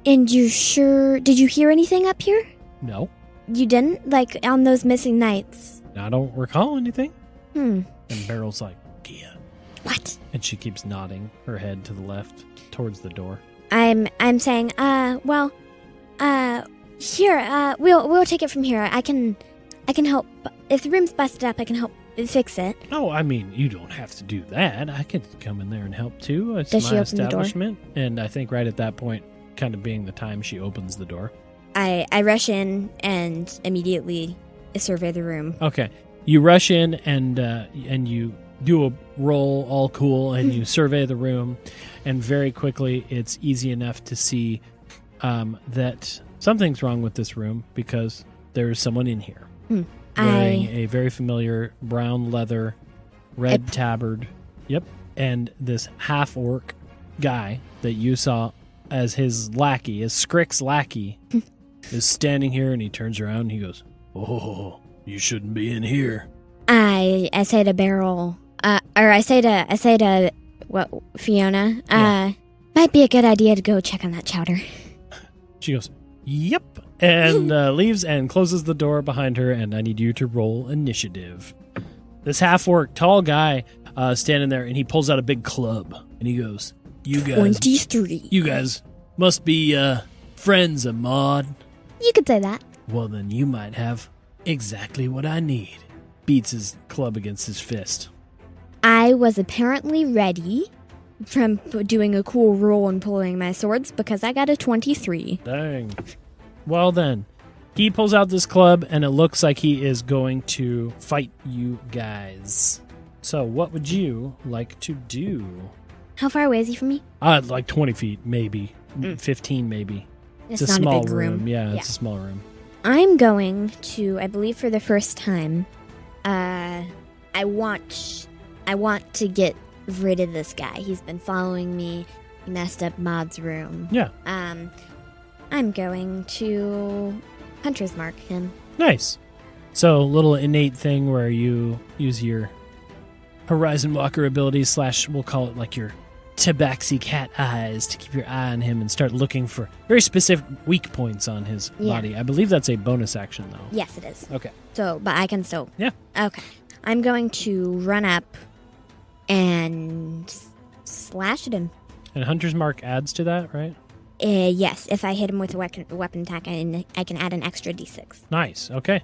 And you're sure? Did you hear anything up here? No. You didn't? Like on those missing nights? I don't recall anything. And Beryl's like, Kia. What? And she keeps nodding her head to the left, towards the door. I'm saying, here, we'll take it from here. I can help. If the room's busted up, I can help fix it. Oh, I mean, you don't have to do that. I could come in there and help too. It's Does my she open the door? establishment. And I think right at that point, kind of being the time she opens the door. I rush in and immediately survey the room. Okay. You rush in and you do a roll, all cool, and you survey the room. And very quickly, it's easy enough to see that something's wrong with this room because there's someone in here wearing a very familiar brown leather, red tabard. Yep. And this half-orc guy that you saw as his lackey, as Scrick's lackey, is standing here, and he turns around and he goes, "Oh, you shouldn't be in here." I say to Beryl, I say to Fiona, might be a good idea to go check on that chowder. She goes, "Yep," and leaves and closes the door behind her, and I need you to roll initiative. This half-orc tall guy standing there, and he pulls out a big club, and he goes, "You guys, 23. You guys must be friends of Maude. You could say that. Well, then you might have exactly what I need." Beats his club against his fist. I was apparently ready from doing a cool roll and pulling my swords because I got a 23. Dang. Well then, he pulls out this club, and it looks like he is going to fight you guys. So what would you like to do? How far away is he from me? Like 20 feet, maybe. 15, maybe. It's a not small a big room. Yeah, it's a small room. I'm going to, I believe for the first time, I want to get rid of this guy. He's been following me. He messed up Maude's room. Yeah. I'm going to Hunter's Mark him. Nice. So a little innate thing where you use your Horizon Walker ability / we'll call it like your tabaxi cat eyes to keep your eye on him and start looking for very specific weak points on his body. I believe that's a bonus action, though. Yes, it is. Okay. So, but I can still. Yeah. Okay. I'm going to run up and slash at him. And Hunter's Mark adds to that, right? Yes. If I hit him with a weapon attack, I can add an extra d6. Nice. Okay.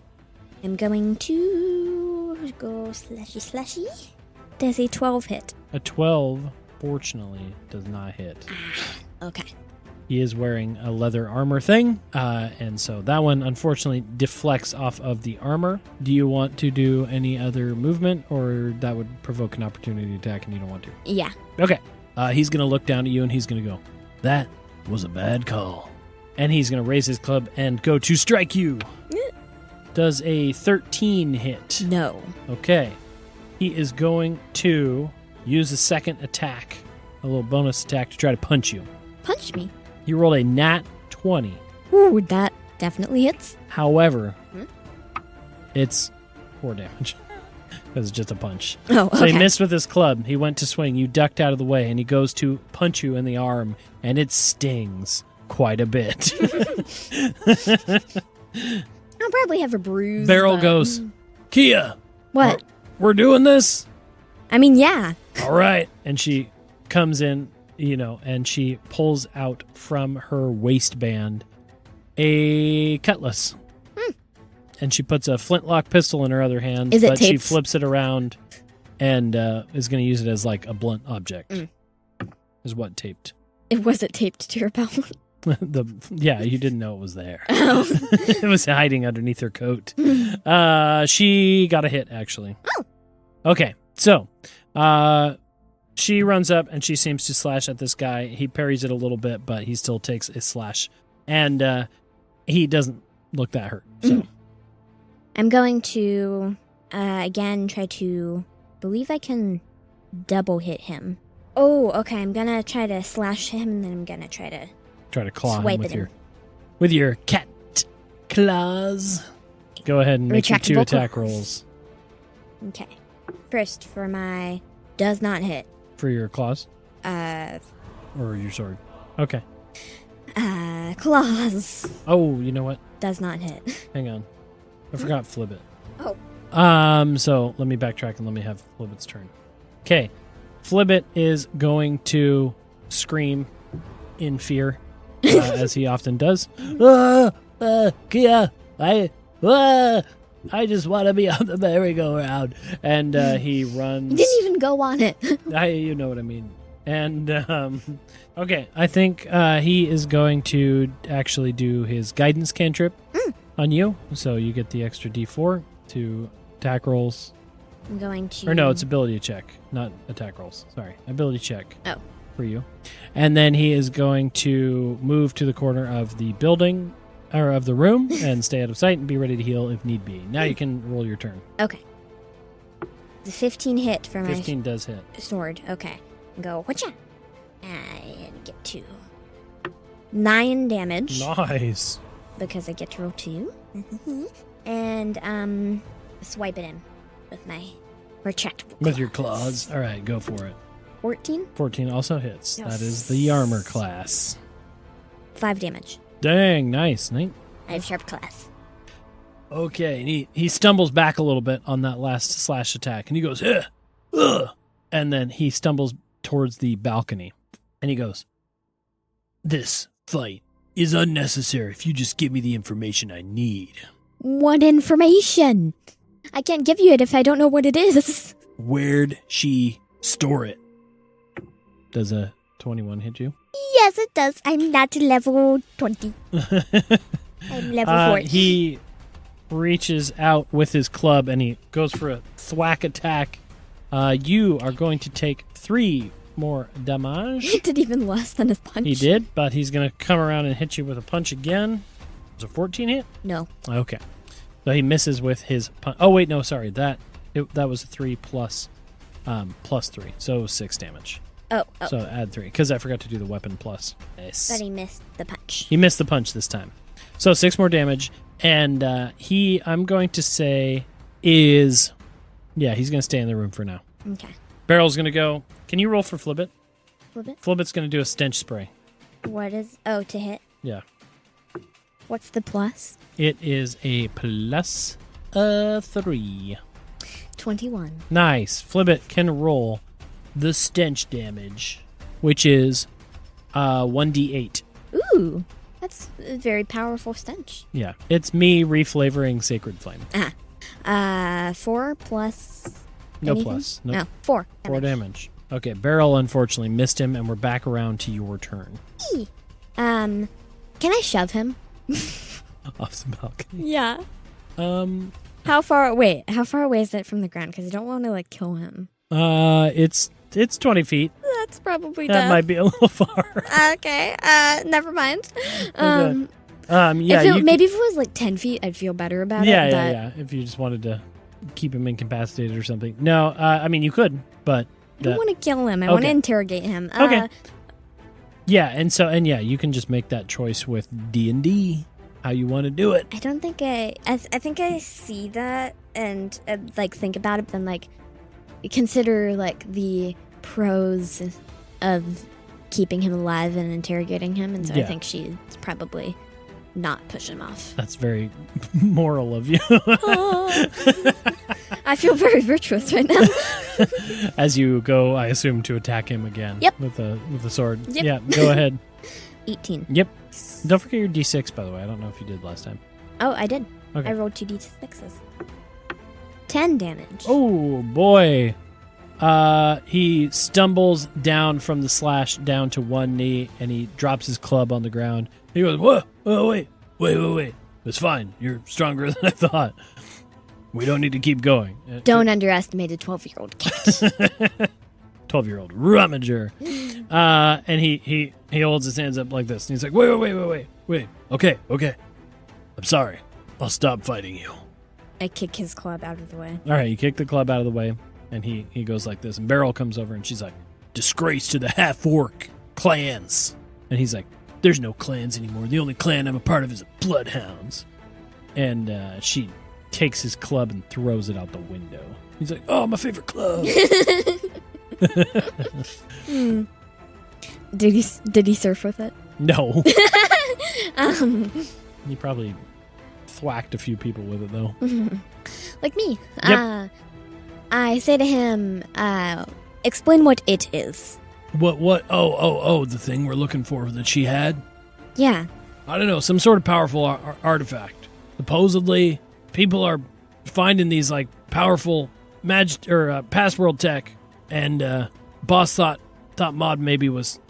I'm going to go slashy. Does a 12 hit? A 12, fortunately, does not hit. Okay. He is wearing a leather armor thing, and so that one, unfortunately, deflects off of the armor. Do you want to do any other movement, or that would provoke an opportunity attack and you don't want to? Yeah. Okay. He's going to look down at you, and he's going to go, "That was a bad call." And he's going to raise his club and go to strike you. Does a 13 hit? No. Okay. He is going to use a second attack, a little bonus attack to try to punch you. Punch me. He rolled a nat 20. Ooh, that definitely hits. However, it's 4 damage because it's just a punch. Oh, okay. So he missed with his club. He went to swing. You ducked out of the way, and he goes to punch you in the arm, and it stings quite a bit. I'll probably have a bruise. Beryl but... goes, "Kia, What? we're doing this?" I mean, yeah. All right. And she comes in, and she pulls out from her waistband a cutlass. And she puts a flintlock pistol in her other hand, Is it but she taped? flips it around and is going to use it as like a blunt object. Is what taped. It wasn't taped to her belt. Yeah, you didn't know it was there. Oh. It was hiding underneath her coat. She got a hit, actually. Oh. Okay, so she runs up and she seems to slash at this guy. He parries it a little bit, but he still takes a slash. And he doesn't look that hurt. So I'm going to, again, try to believe I can double hit him. Oh, okay. I'm gonna try to slash him, and then I'm gonna try to claw swipe him at him. with your cat claws. Go ahead and make your 2 Retractable attack claws. rolls Okay. First, for my does not hit. for your claws Uh, or your sword. Okay. claws. Oh, you know what? Does not hit. Hang on. I forgot Flibbit. Oh. So let me backtrack and let me have Flibbit's turn. Okay. Flibbit is going to scream in fear, as he often does. Kia, I just want to be on the merry-go-round. And he runs. You didn't even go on it. You know what I mean. And, okay, I think he is going to actually do his guidance cantrip on you. So you get the extra d4 to attack rolls. I'm going to... Or no, it's ability check, not attack rolls. Sorry, ability check. Oh. For you. And then he is going to move to the corner of the building, or of the room, and stay out of sight and be ready to heal if need be. Now you can roll your turn. Okay. The 15 hit for my 15 does hit. sword. Okay. Go, whatcha? And get to 9 damage. Nice. Because I get to roll 2. And, swipe at him with my retractable With your claws. All right, go for it. 14? 14 also hits. Yes. That is the armor class. 5 damage. Dang, nice. Neat. I have sharp class. Okay, and he stumbles back a little bit on that last slash attack, and he goes, ugh, and then he stumbles towards the balcony, and he goes, "This fight is unnecessary if you just give me the information I need." What information? I can't give you it if I don't know what it is. Where'd she store it? Does a 21 hit you? Yes, it does. I'm not level 20. I'm level 40. He reaches out with his club and he goes for a thwack attack. You are going to take 3 more damage. He did even less than his punch. He did, but he's going to come around and hit you with a punch again. Was a 14 hit? No. Okay. So he misses with his punch. Oh, wait, no, sorry. That was a 3 plus 3. So 6 damage. Oh. So add 3, because I forgot to do the weapon plus. Nice. But he missed the punch. He missed the punch this time. So 6 more damage. And I'm going to say, he's going to stay in the room for now. Okay. Beryl's going to go. Can you roll for Flibbit? Flibbit? Flibbit's going to do a stench spray. What is... Oh, to hit? Yeah. What's the plus? It is a plus 3. 21. Nice. Flibbit can roll the stench damage, which is 1d8. Ooh. That's a very powerful stench. Yeah. It's me reflavoring Sacred Flame. 4 plus... No anything? plus. Nope. No, 4. 4 damage. Okay, Beryl unfortunately missed him, and we're back around to your turn. Can I shove him? Off the balcony. Yeah. Um, How far away is it from the ground? Because I don't want to, kill him. it's 20 feet. That's probably That might be a little far. Okay, never mind. Yeah. Maybe if it was 10 feet, I'd feel better about it. Yeah. If you just wanted to keep him incapacitated or something. No, you could, but I don't want to kill him. I want to Okay. interrogate him. Okay. You can just make that choice with D&D, how you want to do it. I don't think I think I see that and think about it, but then consider the pros of keeping him alive and interrogating him, and so I Yeah. think she's probably not push him off. That's very moral of you. I feel very virtuous right now. As you go, I assume, to attack him again. Yep. With a sword. Yep. Yeah, go ahead. 18. Yep. Don't forget your D6, by the way. I don't know if you did last time. Oh, I did. Okay. I rolled 2 d6s. 10 damage. Oh, boy. He stumbles down from the slash down to one knee, and he drops his club on the ground. He goes, whoa, wait. It's fine. You're stronger than I thought. We don't need to keep going. Don't underestimate a 12-year-old cat. 12-year-old rummager. And he holds his hands up like this, and he's like, wait. Okay. I'm sorry. I'll stop fighting you. I kick his club out of the way. All right, you kick the club out of the way, and he goes like this. And Beryl comes over, and she's like, disgrace to the half-orc clans. And he's like, there's no clans anymore. The only clan I'm a part of is the Bloodhounds. And she takes his club and throws it out the window. He's like, oh, my favorite club. Did he surf with it? No. He probably thwacked a few people with it, though. Like me. Yep. I say to him, explain what it is. What? Oh, the thing we're looking for that she had? Yeah. I don't know, some sort of powerful artifact. Supposedly, people are finding these, like, powerful magic or past world tech, and boss thought Maude maybe was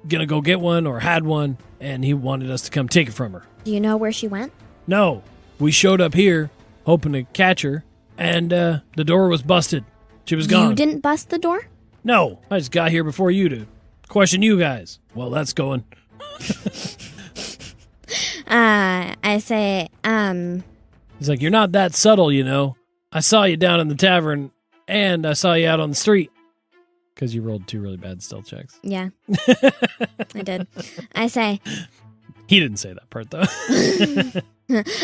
gonna go get one or had one, and he wanted us to come take it from her. Do you know where she went? No, we showed up here hoping to catch her, and the door was busted. She was gone. You didn't bust the door? No, I just got here before you did. Question you guys. Well, that's going. I say, He's like, you're not that subtle, you know. I saw you down in the tavern, and I saw you out on the street. Because you rolled 2 really bad stealth checks. yeah, I did. I say, He didn't say that part, though.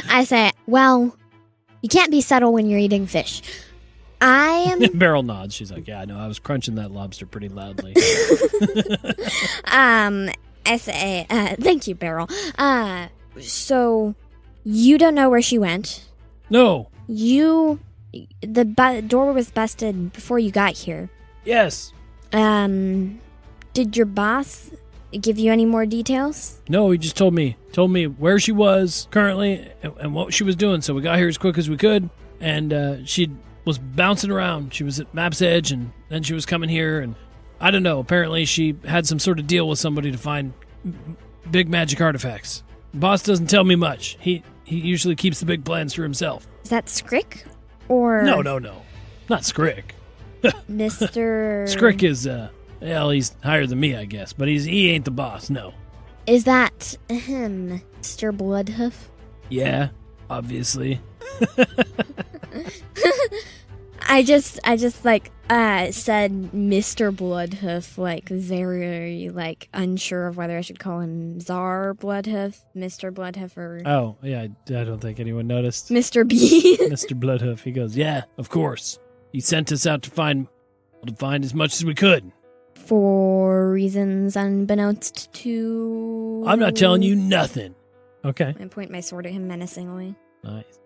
I say, well, you can't be subtle when you're eating fish. I am, Beryl nods. She's like, yeah, I know. I was crunching that lobster pretty loudly. I say, thank you, Beryl. So, you don't know where she went. No. The door was busted before you got here. Yes. Did your boss give you any more details? No, he just told me where she was currently and what she was doing. So we got here as quick as we could, and she was bouncing around. She was at Map's Edge, and then she was coming here, and I don't know. Apparently, she had some sort of deal with somebody to find big magic artifacts. Boss doesn't tell me much. He usually keeps the big plans for himself. Is that Scrick? Or No. Not Scrick. Mr. Scrick is, well, he's higher than me, I guess, but he ain't the boss, no. Is that him, Mr. Bloodhoof? Yeah, obviously. I just like said Mr. Bloodhoof, like very like unsure of whether I should call him Czar Bloodhoof, Mr. Bloodhoof, or Oh, yeah, I don't think anyone noticed. Mr. B. Mr. Bloodhoof, he goes, yeah, of course. He sent us out to find as much as we could. For reasons unbeknownst to... I'm not telling you nothing. Okay. I point my sword at him menacingly. Nice.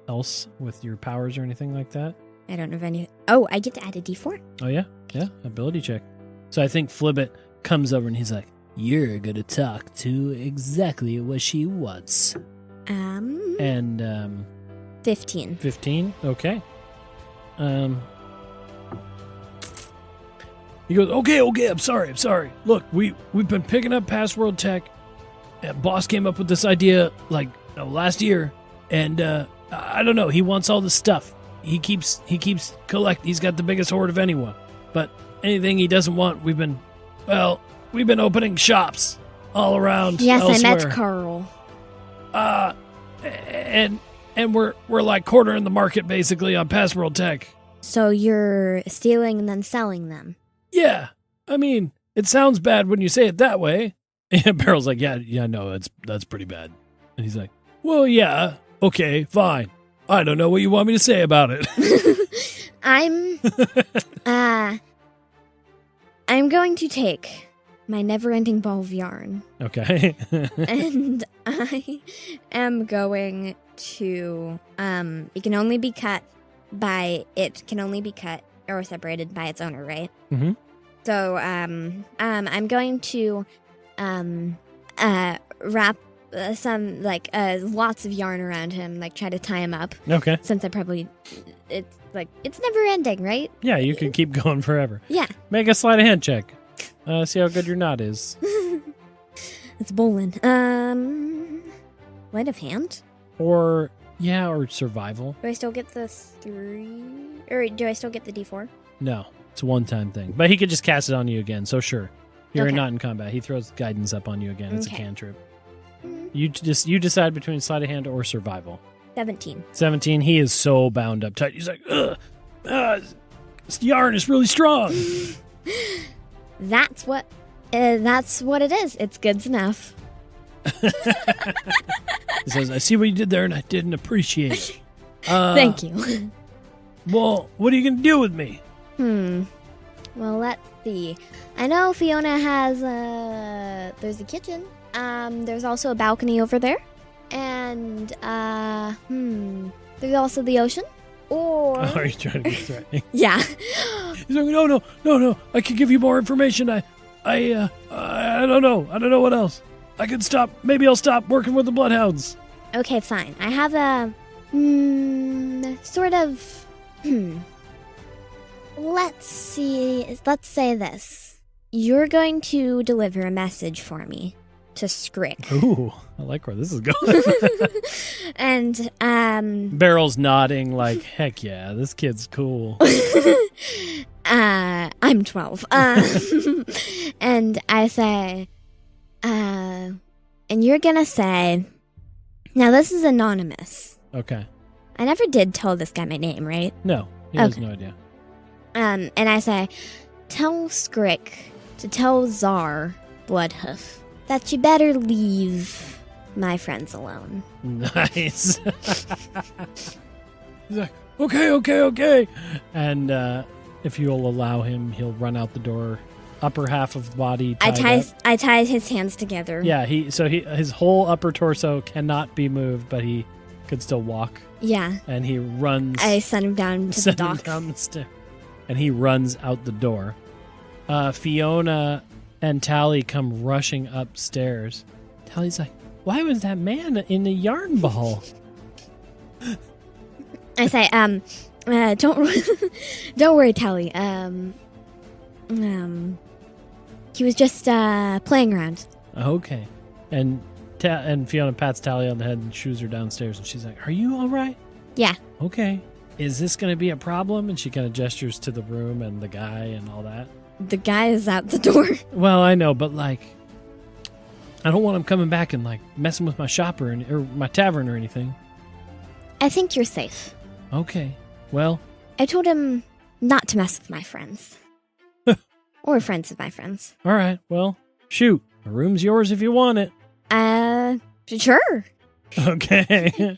Else with your powers or anything like that? I don't know of any... Oh, I get to add a d4. Oh, yeah? Yeah, ability check. So I think Flibbit comes over and he's like, you're going to talk to exactly what she wants. And, 15. 15? Okay. He goes, okay, I'm sorry. Look, we've been picking up past world tech. Boss came up with this idea, like, last year, and, I don't know, he wants all this stuff. He keeps collecting. He's got the biggest hoard of anyone. But anything he doesn't want, we've been opening shops all around. Yes, elsewhere. I met Carl. And we're like quartering the market basically on past world tech. So you're stealing and then selling them. Yeah, I mean, it sounds bad when you say it that way. And Beryl's like, yeah, no, that's pretty bad. And he's like, well, yeah, okay, fine. I don't know what you want me to say about it. I'm going to take my never-ending ball of yarn. Okay. And I am going to, it can only be cut or separated by its owner, right? Mm-hmm. So, I'm going to, wrap some, like, lots of yarn around him, like, try to tie him up. Okay. Since it's never ending, right? Yeah, you can keep going forever. Yeah. Make a sleight of hand check. See how good your knot is. It's bowling. Sleight of hand? Or survival. Do I still get the 3? Or do I still get the D4? No, it's a one-time thing. But he could just cast it on you again, so sure. You're Okay. not in combat. He throws guidance up on you again. It's a Okay. cantrip. You decide between sleight of hand or survival. 17. 17. He is so bound up tight. He's like, ugh, this yarn is really strong. That's what it is. It's good enough. He says, I see what you did there and I didn't appreciate it. Thank you. Well, what are you going to do with me? Well, let's see. I know Fiona has, there's a kitchen. There's also a balcony over there. And, there's also the ocean. Or... Oh, are you trying to be threatening? Yeah. He's like, no. I can give you more information. I don't know. I don't know what else. I could stop. Maybe I'll stop working with the Bloodhounds. Okay, fine. I have a, sort of, Let's say this. You're going to deliver a message for me to Scrick. Ooh, I like where this is going. And, Beryl's nodding like, heck yeah, this kid's cool. I'm 12. And I say, and you're gonna say, now this is anonymous. Okay. I never did tell this guy my name, right? No, he has Okay. no idea. And I say, tell Scrick to tell Czar Bloodhoof that you better leave my friends alone. Nice. He's like, okay. And if you'll allow him, he'll run out the door, upper half of the body tied up. I tie his hands together. Yeah, his whole upper torso cannot be moved, but he could still walk. Yeah. And he runs. I send him down to the send him docks. down the stair. And he runs out the door. Fiona and Tally come rushing upstairs. Tally's like, why was that man in the yarn ball? I say, don't worry, Tally. He was just playing around. Okay. And Fiona pats Tally on the head and shoos her downstairs, and she's like, are you all right? Yeah. Okay. Is this going to be a problem? And she kind of gestures to the room and the guy and all that. The guy is out the door. Well, I know, but like, I don't want him coming back and like messing with my shop or my tavern or anything. I think you're safe. Okay. Well, I told him not to mess with my friends. Or friends of my friends. all right. Well, shoot. The room's yours if you want it. Sure. Okay.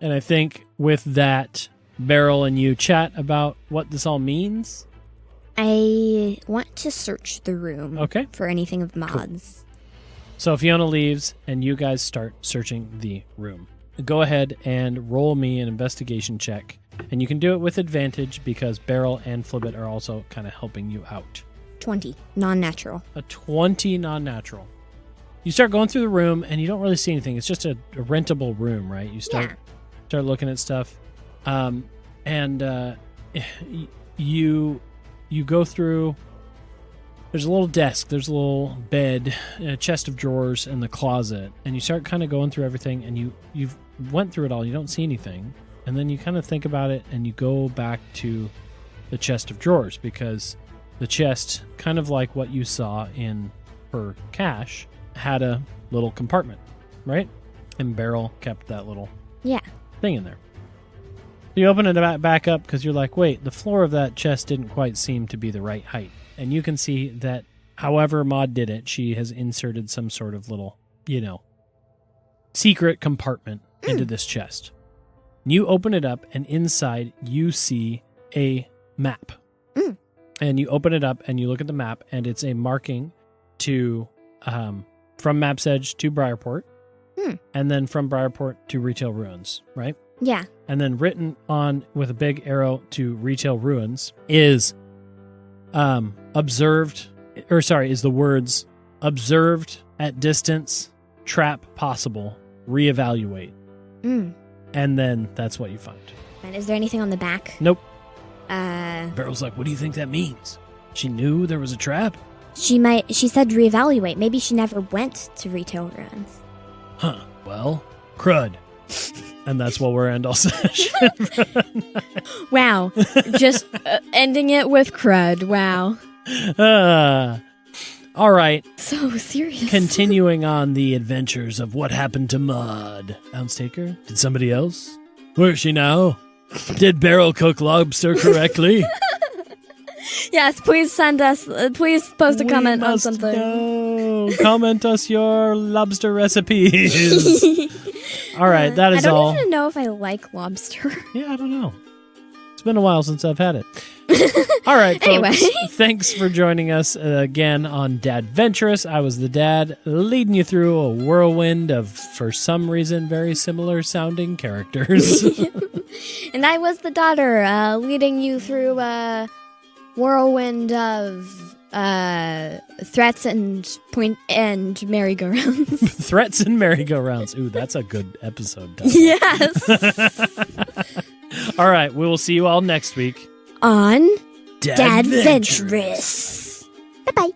And I think with that, Beryl and you chat about what this all means. I want to search the room Okay. for anything of Maude's. So Fiona leaves and you guys start searching the room. Go ahead and roll me an investigation check. And you can do it with advantage because Beryl and Flibbit are also kind of helping you out. 20. Non-natural. A 20 non-natural. You start going through the room and you don't really see anything. It's just a rentable room, right? You start looking at stuff. You go through. There's a little desk, there's a little bed, a chest of drawers, and the closet. And you start kind of going through everything, and you've went through it all. You don't see anything, and then you kind of think about it, and you go back to the chest of drawers because the chest, kind of like what you saw in her cache, had a little compartment, right? And Beryl kept that little thing in there. You open it back up because you're like, wait, the floor of that chest didn't quite seem to be the right height. And you can see that however Maude did it, she has inserted some sort of little, secret compartment into this chest. You open it up, and inside you see a map. And you open it up, and you look at the map, and it's a marking to from Map's Edge to Briarport, and then from Briarport to Retail Ruins, right? Yeah. And then written on with a big arrow to Retail Ruins is is the words observed at distance, trap possible, reevaluate. And then that's what you find. And is there anything on the back? Nope. Beryl's like, what do you think that means? She knew there was a trap? She said reevaluate. Maybe she never went to Retail Ruins. Huh. Well, crud. And that's what we're end all session. Wow. Just ending it with crud. Wow. All right. So serious. Continuing on the adventures of what happened to Maude. Ounce-taker? Did somebody else? Where is she now? Did Beryl cook lobster correctly? Yes, please send us. Please post a comment on something. Know. Comment us your lobster recipes. All right, that is all. I don't even know if I like lobster. Yeah, I don't know. It's been a while since I've had it. All right, folks. Anyway. Thanks for joining us again on Dadventurous. I was the dad, leading you through a whirlwind of, for some reason, very similar sounding characters. And I was the daughter, leading you through a whirlwind of threats and merry-go-rounds. Threats and merry-go-rounds. Ooh, that's a good episode title. Yes. All right, we will see you all next week On Dadventurous. Dadventurous. Bye-bye.